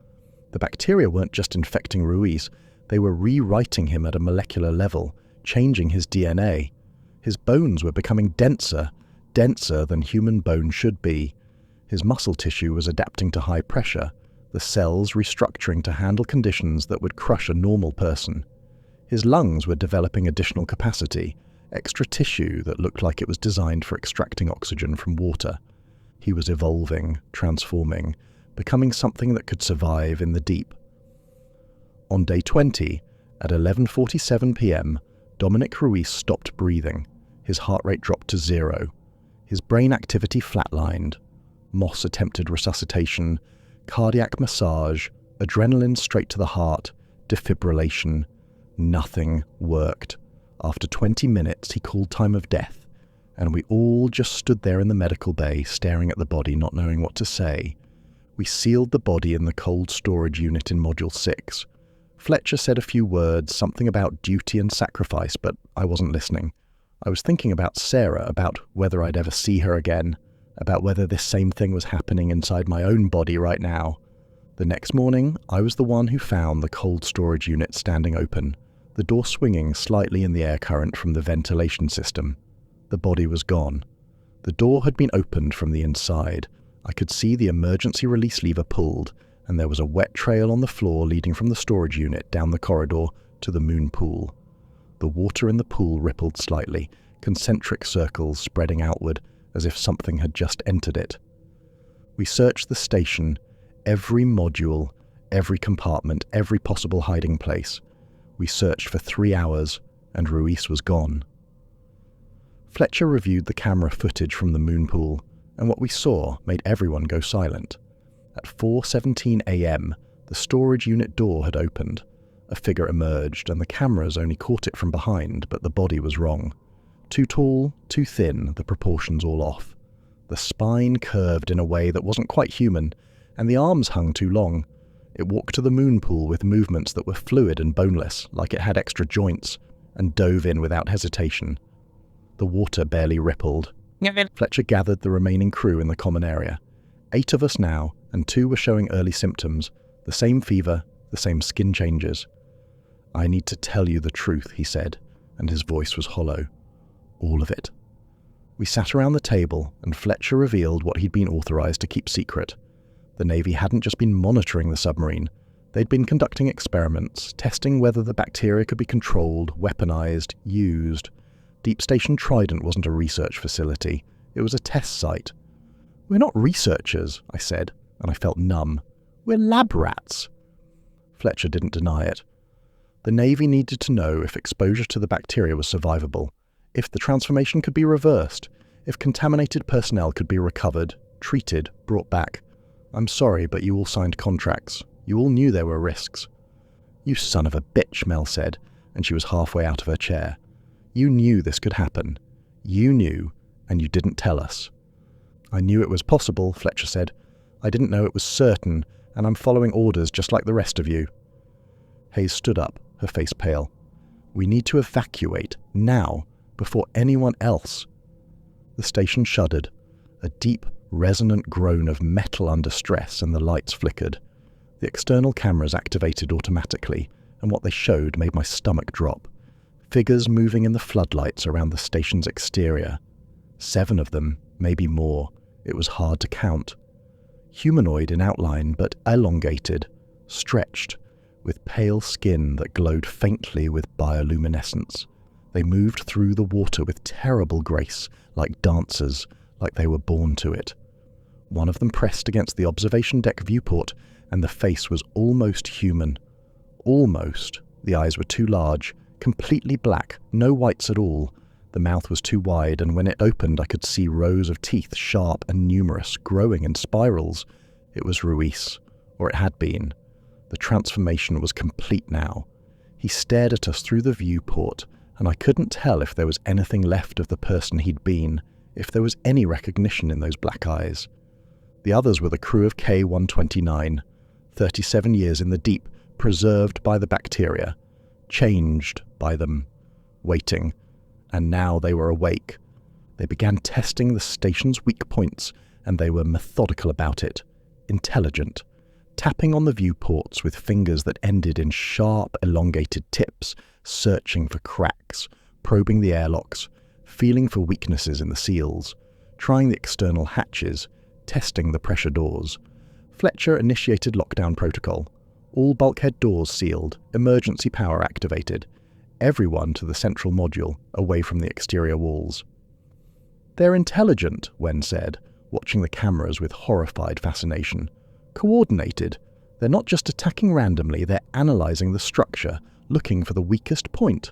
The bacteria weren't just infecting Ruiz, they were rewriting him at a molecular level, changing his DNA. His bones were becoming denser than human bone should be. His muscle tissue was adapting to high pressure, the cells restructuring to handle conditions that would crush a normal person. His lungs were developing additional capacity, extra tissue that looked like it was designed for extracting oxygen from water. He was evolving, transforming, becoming something that could survive in the deep. On day 20, at 11:47 p.m., Dominic Ruiz stopped breathing. His heart rate dropped to 0. His brain activity flatlined. Moss attempted resuscitation, cardiac massage, adrenaline straight to the heart, defibrillation. Nothing worked. After 20 minutes, he called time of death, and we all just stood there in the medical bay, staring at the body, not knowing what to say. We sealed the body in the cold storage unit in Module 6. Fletcher said a few words, something about duty and sacrifice, but I wasn't listening. I was thinking about Sarah, about whether I'd ever see her again, about whether this same thing was happening inside my own body right now. The next morning, I was the one who found the cold storage unit standing open, the door swinging slightly in the air current from the ventilation system. The body was gone. The door had been opened from the inside. I could see the emergency release lever pulled, and there was a wet trail on the floor leading from the storage unit down the corridor to the moon pool. The water in the pool rippled slightly, concentric circles spreading outward as if something had just entered it. We searched the station, every module, every compartment, every possible hiding place. We searched for 3 hours, and Ruiz was gone. Fletcher reviewed the camera footage from the moon pool, and what we saw made everyone go silent. At 4:17 a.m., the storage unit door had opened. A figure emerged, and the cameras only caught it from behind, but the body was wrong. Too tall, too thin, the proportions all off. The spine curved in a way that wasn't quite human, and the arms hung too long. It walked to the moon pool with movements that were fluid and boneless, like it had extra joints, and dove in without hesitation. The water barely rippled. Fletcher gathered the remaining crew in the common area. 8 of us now, and 2 were showing early symptoms, the same fever, the same skin changes. "I need to tell you the truth," he said, and his voice was hollow. "All of it." We sat around the table, and Fletcher revealed what he'd been authorized to keep secret. The Navy hadn't just been monitoring the submarine. They'd been conducting experiments, testing whether the bacteria could be controlled, weaponized, used. Deep Station Trident wasn't a research facility. It was a test site. "We're not researchers," I said, and I felt numb. "We're lab rats." Fletcher didn't deny it. The Navy needed to know if exposure to the bacteria was survivable, if the transformation could be reversed, if contaminated personnel could be recovered, treated, brought back. "I'm sorry, but you all signed contracts. You all knew there were risks." "You son of a bitch," Mel said, and she was halfway out of her chair. "You knew this could happen. You knew, and you didn't tell us." "I knew it was possible," Fletcher said. "I didn't know it was certain, and I'm following orders just like the rest of you." Hayes stood up, her face pale. "We need to evacuate, now, before anyone else." The station shuddered, a deep, resonant groan of metal under stress, and the lights flickered. The external cameras activated automatically, and what they showed made my stomach drop. Figures moving in the floodlights around the station's exterior. 7 of them, maybe more. It was hard to count. Humanoid in outline, but elongated, stretched, with pale skin that glowed faintly with bioluminescence. They moved through the water with terrible grace, like dancers, like they were born to it. One of them pressed against the observation deck viewport, and the face was almost human. Almost. The eyes were too large, completely black, no whites at all. The mouth was too wide, and when it opened I could see rows of teeth, sharp and numerous, growing in spirals. It was Ruiz, or it had been. The transformation was complete now. He stared at us through the viewport, and I couldn't tell if there was anything left of the person he'd been, if there was any recognition in those black eyes. The others were the crew of K-129, 37 years in the deep, preserved by the bacteria, changed by them, waiting, and now they were awake. They began testing the station's weak points, and they were methodical about it, intelligent, tapping on the viewports with fingers that ended in sharp, elongated tips, searching for cracks, probing the airlocks, feeling for weaknesses in the seals, trying the external hatches, testing the pressure doors. Fletcher initiated lockdown protocol. All bulkhead doors sealed, emergency power activated. Everyone to the central module, away from the exterior walls. "They're intelligent," Wen said, watching the cameras with horrified fascination. "Coordinated. They're not just attacking randomly, they're analysing the structure, looking for the weakest point."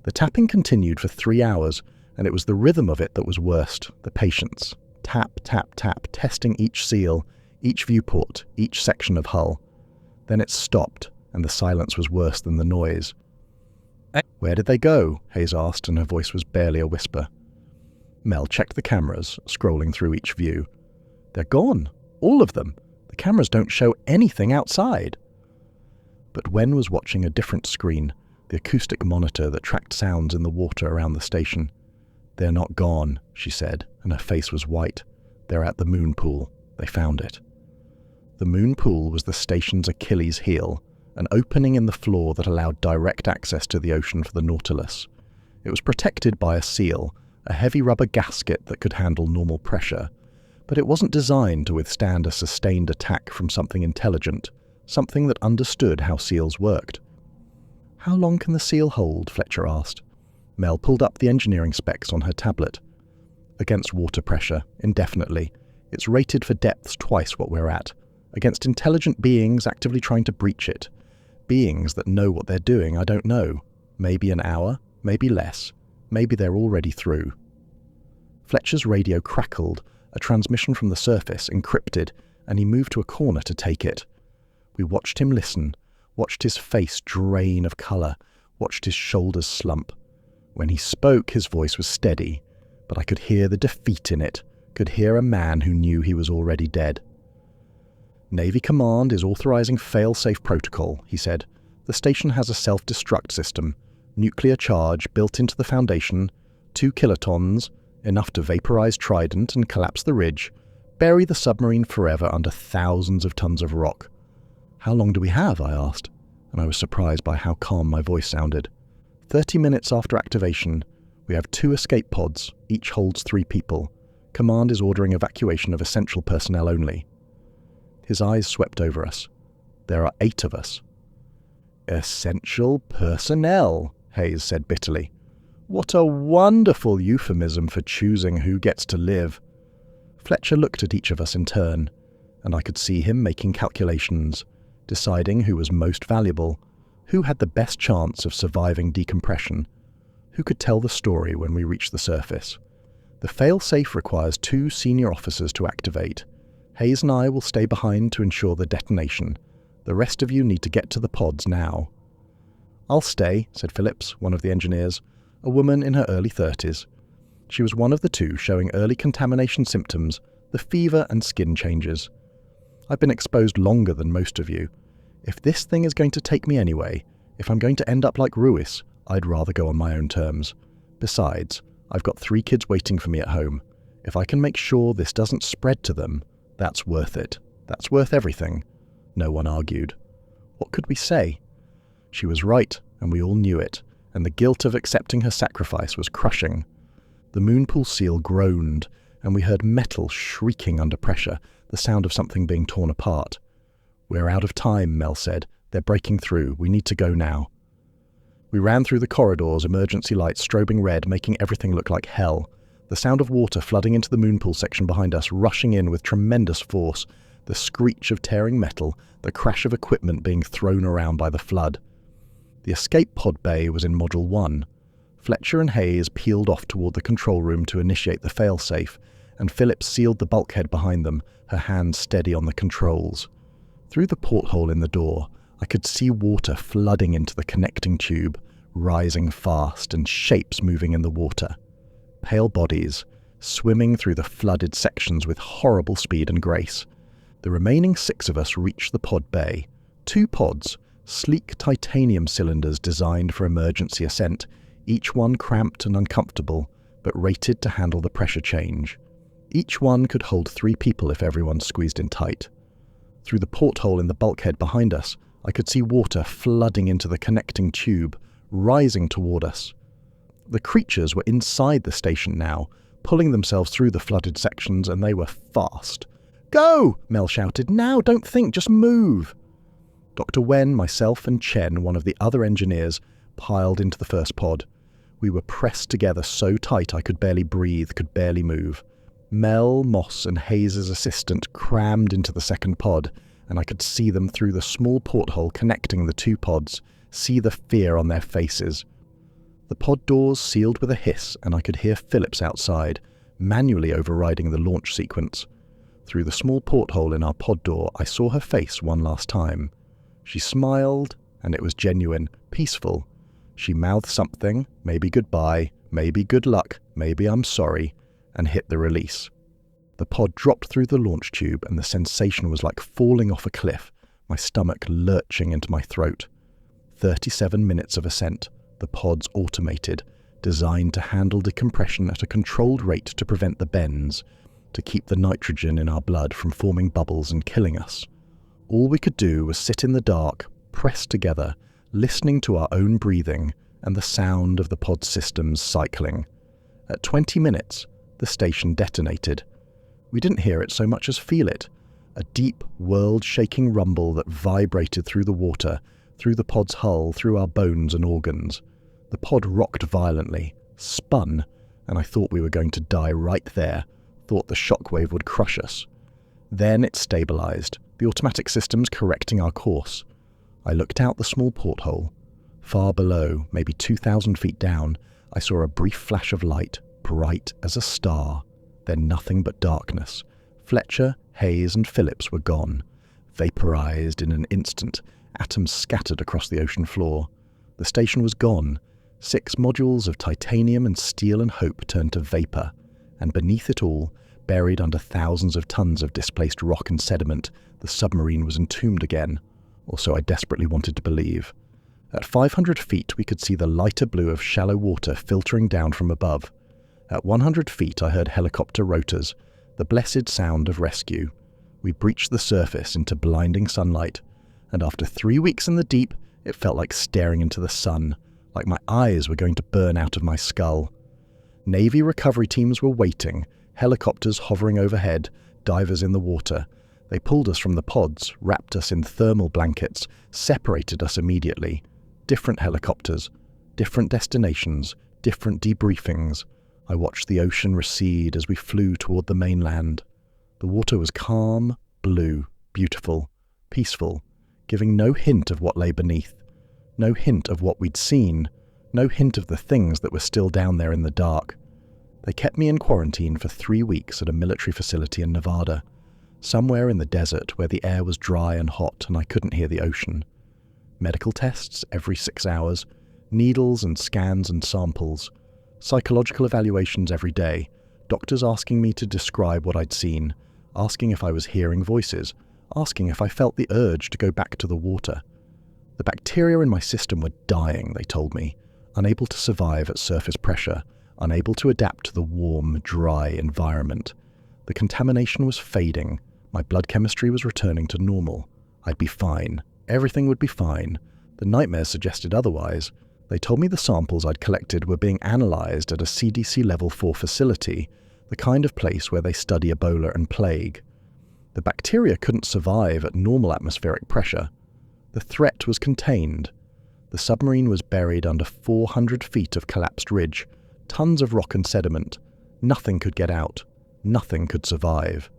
The tapping continued for 3 hours, and it was the rhythm of it that was worst, the patience. Tap, tap, tap, testing each seal, each viewport, each section of hull. Then it stopped, and the silence was worse than the noise. "Where did they go?" Hayes asked, and her voice was barely a whisper. Mel checked the cameras, scrolling through each view. "They're gone. All of them. The cameras don't show anything outside." But Wen was watching a different screen, the acoustic monitor that tracked sounds in the water around the station. "They're not gone," she said, and her face was white. "They're at the moon pool. They found it." The moon pool was the station's Achilles heel, an opening in the floor that allowed direct access to the ocean for the Nautilus. It was protected by a seal, a heavy rubber gasket that could handle normal pressure, but it wasn't designed to withstand a sustained attack from something intelligent, something that understood how seals worked. "How long can the seal hold?" Fletcher asked. Mel pulled up the engineering specs on her tablet. "Against water pressure, indefinitely. It's rated for depths twice what we're at. Against intelligent beings actively trying to breach it. Beings that know what they're doing, I don't know. Maybe an hour, maybe less. Maybe they're already through." Fletcher's radio crackled, a transmission from the surface, encrypted, and he moved to a corner to take it. We watched him listen, watched his face drain of colour, watched his shoulders slump. When he spoke, his voice was steady, but I could hear the defeat in it, could hear a man who knew he was already dead. "Navy Command is authorizing fail-safe protocol," he said. "The station has a self-destruct system. Nuclear charge built into the foundation, 2 kilotons, enough to vaporize Trident and collapse the ridge, bury the submarine forever under thousands of tons of rock." "How long do we have?" I asked, and I was surprised by how calm my voice sounded. 30 minutes after activation. We have 2 escape pods, each holds 3 people. Command is ordering evacuation of essential personnel only." His eyes swept over us. "There are 8 of us." "Essential personnel," Hayes said bitterly. "What a wonderful euphemism for choosing who gets to live." Fletcher looked at each of us in turn, and I could see him making calculations, deciding who was most valuable, who had the best chance of surviving decompression, who could tell the story when we reached the surface. The fail-safe requires 2 senior officers to activate. Hayes and I will stay behind to ensure the detonation. The rest of you need to get to the pods now. "I'll stay," said Phillips, one of the engineers, a woman in her early 30s. She was one of the 2 showing early contamination symptoms, the fever and skin changes. "I've been exposed longer than most of you. If this thing is going to take me anyway, if I'm going to end up like Ruiz, I'd rather go on my own terms. Besides, I've got 3 kids waiting for me at home. If I can make sure this doesn't spread to them, that's worth it. That's worth everything." No one argued. What could we say? She was right, and we all knew it, and the guilt of accepting her sacrifice was crushing. The moonpool seal groaned, and we heard metal shrieking under pressure, the sound of something being torn apart. "We're out of time," Mel said. "They're breaking through. We need to go now." We ran through the corridors, emergency lights strobing red, making everything look like hell. The sound of water flooding into the moonpool section behind us, rushing in with tremendous force, the screech of tearing metal, the crash of equipment being thrown around by the flood. The escape pod bay was in Module 1. Fletcher and Hayes peeled off toward the control room to initiate the failsafe, and Phillips sealed the bulkhead behind them, her hands steady on the controls. Through the porthole in the door, I could see water flooding into the connecting tube, rising fast and shapes moving in the water. Pale bodies, swimming through the flooded sections with horrible speed and grace. The remaining 6 of us reached the pod bay. 2 pods, sleek titanium cylinders designed for emergency ascent, each one cramped and uncomfortable, but rated to handle the pressure change. Each one could hold 3 people if everyone squeezed in tight. Through the porthole in the bulkhead behind us, I could see water flooding into the connecting tube, rising toward us. The creatures were inside the station now, pulling themselves through the flooded sections, and they were fast. "Go!" Mel shouted. "Now, don't think, just move!" Dr. Wen, myself, and Chen, one of the other engineers, piled into the first pod. We were pressed together so tight I could barely breathe, could barely move. Mel, Moss, and Hayes' assistant crammed into the second pod, and I could see them through the small porthole connecting the 2 pods, see the fear on their faces. The pod doors sealed with a hiss, and I could hear Phillips outside, manually overriding the launch sequence. Through the small porthole in our pod door, I saw her face one last time. She smiled, and it was genuine, peaceful. She mouthed something, maybe goodbye, maybe good luck, maybe I'm sorry, and hit the release. The pod dropped through the launch tube, and the sensation was like falling off a cliff, my stomach lurching into my throat. 37 minutes of ascent. The pods automated, designed to handle decompression at a controlled rate to prevent the bends, to keep the nitrogen in our blood from forming bubbles and killing us. All we could do was sit in the dark, pressed together, listening to our own breathing and the sound of the pod systems cycling. At 20 minutes, the station detonated. We didn't hear it so much as feel it, a deep, world-shaking rumble that vibrated through the water, through the pod's hull, through our bones and organs. The pod rocked violently, spun, and I thought we were going to die right there, thought the shockwave would crush us. Then it stabilized, the automatic systems correcting our course. I looked out the small porthole. Far below, maybe 2,000 feet down, I saw a brief flash of light, bright as a star, then nothing but darkness. Fletcher, Hayes, and Phillips were gone, vaporized in an instant, atoms scattered across the ocean floor. The station was gone. 6 modules of titanium and steel and hope turned to vapor, and beneath it all, buried under thousands of tons of displaced rock and sediment, the submarine was entombed again, or so I desperately wanted to believe. At 500 feet, we could see the lighter blue of shallow water filtering down from above. At 100 feet, I heard helicopter rotors, the blessed sound of rescue. We breached the surface into blinding sunlight, and after 3 weeks in the deep, it felt like staring into the sun, like my eyes were going to burn out of my skull. Navy recovery teams were waiting, helicopters hovering overhead, divers in the water. They pulled us from the pods, wrapped us in thermal blankets, separated us immediately. Different helicopters, different destinations, different debriefings. I watched the ocean recede as we flew toward the mainland. The water was calm, blue, beautiful, peaceful, giving no hint of what lay beneath, no hint of what we'd seen, no hint of the things that were still down there in the dark. They kept me in quarantine for 3 weeks at a military facility in Nevada, somewhere in the desert where the air was dry and hot and I couldn't hear the ocean. Medical tests every 6 hours, needles and scans and samples, psychological evaluations every day, doctors asking me to describe what I'd seen, asking if I was hearing voices, asking if I felt the urge to go back to the water. The bacteria in my system were dying, they told me, unable to survive at surface pressure, unable to adapt to the warm, dry environment. The contamination was fading. My blood chemistry was returning to normal. I'd be fine. Everything would be fine. The nightmares suggested otherwise. They told me the samples I'd collected were being analyzed at a CDC Level 4 facility, the kind of place where they study Ebola and plague. The bacteria couldn't survive at normal atmospheric pressure. The threat was contained. The submarine was buried under 400 feet of collapsed ridge, tons of rock and sediment. Nothing could get out. Nothing could survive.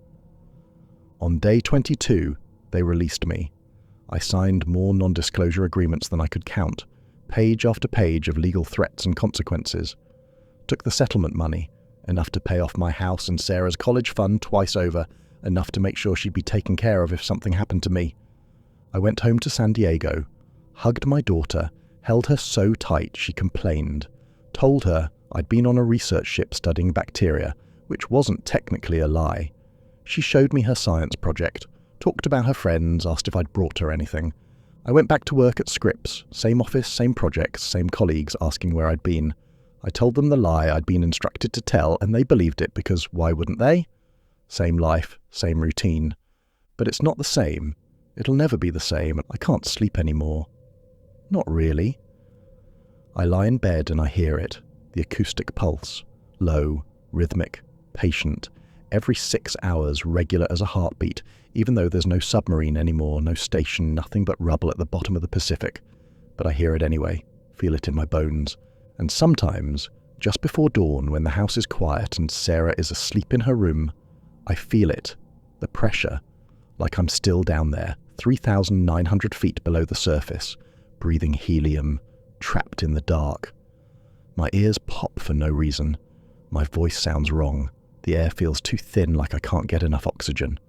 On day 22, they released me. I signed more non-disclosure agreements than I could count, page after page of legal threats and consequences. Took the settlement money, enough to pay off my house and Sarah's college fund twice over, enough to make sure she'd be taken care of if something happened to me. I went home to San Diego, hugged my daughter, held her so tight she complained, told her I'd been on a research ship studying bacteria, which wasn't technically a lie. She showed me her science project, talked about her friends, asked if I'd brought her anything. I went back to work at Scripps, same office, same projects, same colleagues asking where I'd been. I told them the lie I'd been instructed to tell, and they believed it because why wouldn't they? Same life, same routine. But it's not the same. It'll never be the same. I can't sleep anymore. Not really. I lie in bed and I hear it, the acoustic pulse, low, rhythmic, patient, every 6 hours, regular as a heartbeat, even though there's no submarine anymore, no station, nothing but rubble at the bottom of the Pacific. But I hear it anyway, feel it in my bones. And sometimes, just before dawn, when the house is quiet and Sarah is asleep in her room, I feel it, the pressure, like I'm still down there, 3,900 feet below the surface, breathing helium, trapped in the dark. My ears pop for no reason. My voice sounds wrong. The air feels too thin, like I can't get enough oxygen.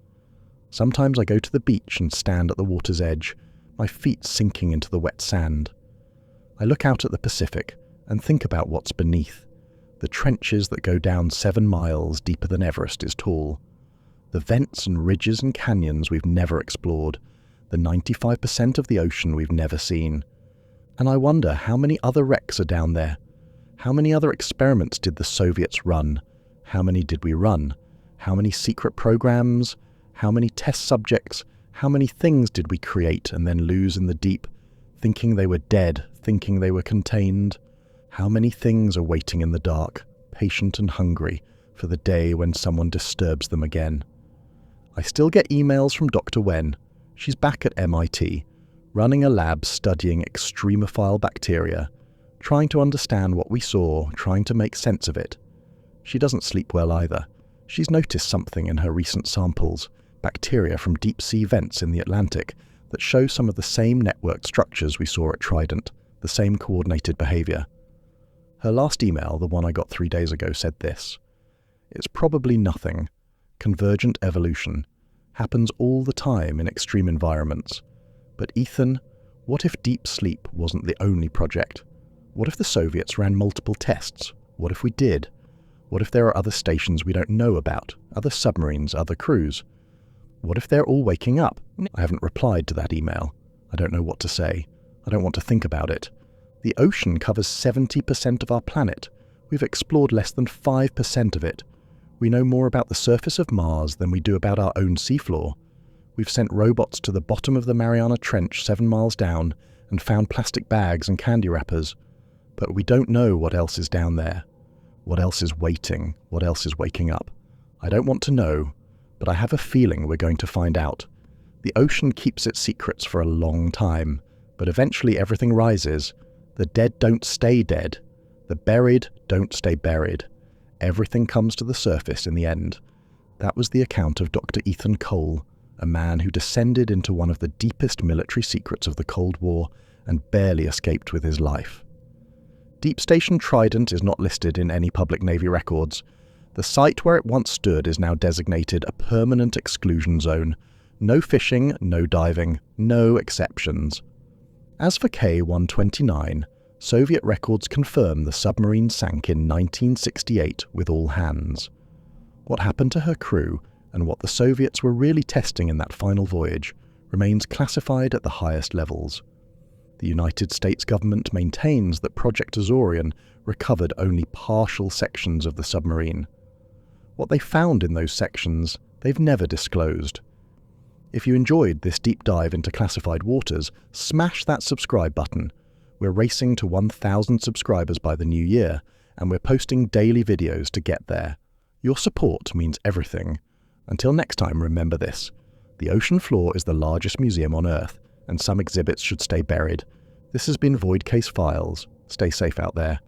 Sometimes I go to the beach and stand at the water's edge, my feet sinking into the wet sand. I look out at the Pacific and think about what's beneath. The trenches that go down 7 miles deeper than Everest is tall. The vents and ridges and canyons we've never explored. The 95% of the ocean we've never seen. And I wonder how many other wrecks are down there. How many other experiments did the Soviets run? How many did we run? How many secret programs? How many test subjects? How many things did we create and then lose in the deep, thinking they were dead, thinking they were contained? How many things are waiting in the dark, patient and hungry, for the day when someone disturbs them again? I still get emails from Dr. Wen. She's back at MIT, running a lab studying extremophile bacteria, trying to understand what we saw, trying to make sense of it. She doesn't sleep well either. She's noticed something in her recent samples, bacteria from deep-sea vents in the Atlantic, that show some of the same network structures we saw at Trident, the same coordinated behavior. Her last email, the one I got 3 days ago, said this: "It's probably nothing. Convergent evolution. Happens all the time in extreme environments. But Ethan, what if deep sleep wasn't the only project? What if the Soviets ran multiple tests? What if we did? What if there are other stations we don't know about, other submarines, other crews? What if they're all waking up?" I haven't replied to that email. I don't know what to say. I don't want to think about it. The ocean covers 70% of our planet. We've explored less than 5% of it. We know more about the surface of Mars than we do about our own seafloor. We've sent robots to the bottom of the Mariana Trench 7 miles down and found plastic bags and candy wrappers. But we don't know what else is down there. What else is waiting? What else is waking up? I don't want to know, but I have a feeling we're going to find out. The ocean keeps its secrets for a long time, but eventually everything rises. The dead don't stay dead. The buried don't stay buried. Everything comes to the surface in the end. That was the account of Dr. Ethan Cole, a man who descended into one of the deepest military secrets of the Cold War and barely escaped with his life. Deep Station Trident is not listed in any public Navy records. The site where it once stood is now designated a permanent exclusion zone. No fishing, no diving, no exceptions. As for K-129, Soviet records confirm the submarine sank in 1968 with all hands. What happened to her crew and what the Soviets were really testing in that final voyage remains classified at the highest levels. The United States government maintains that Project Azorian recovered only partial sections of the submarine. What they found in those sections, they've never disclosed. If you enjoyed this deep dive into classified waters, smash that subscribe button. We're racing to 1,000 subscribers by the new year, and we're posting daily videos to get there. Your support means everything. Until next time, remember this: the ocean floor is the largest museum on Earth, and some exhibits should stay buried. This has been Void Case Files. Stay safe out there.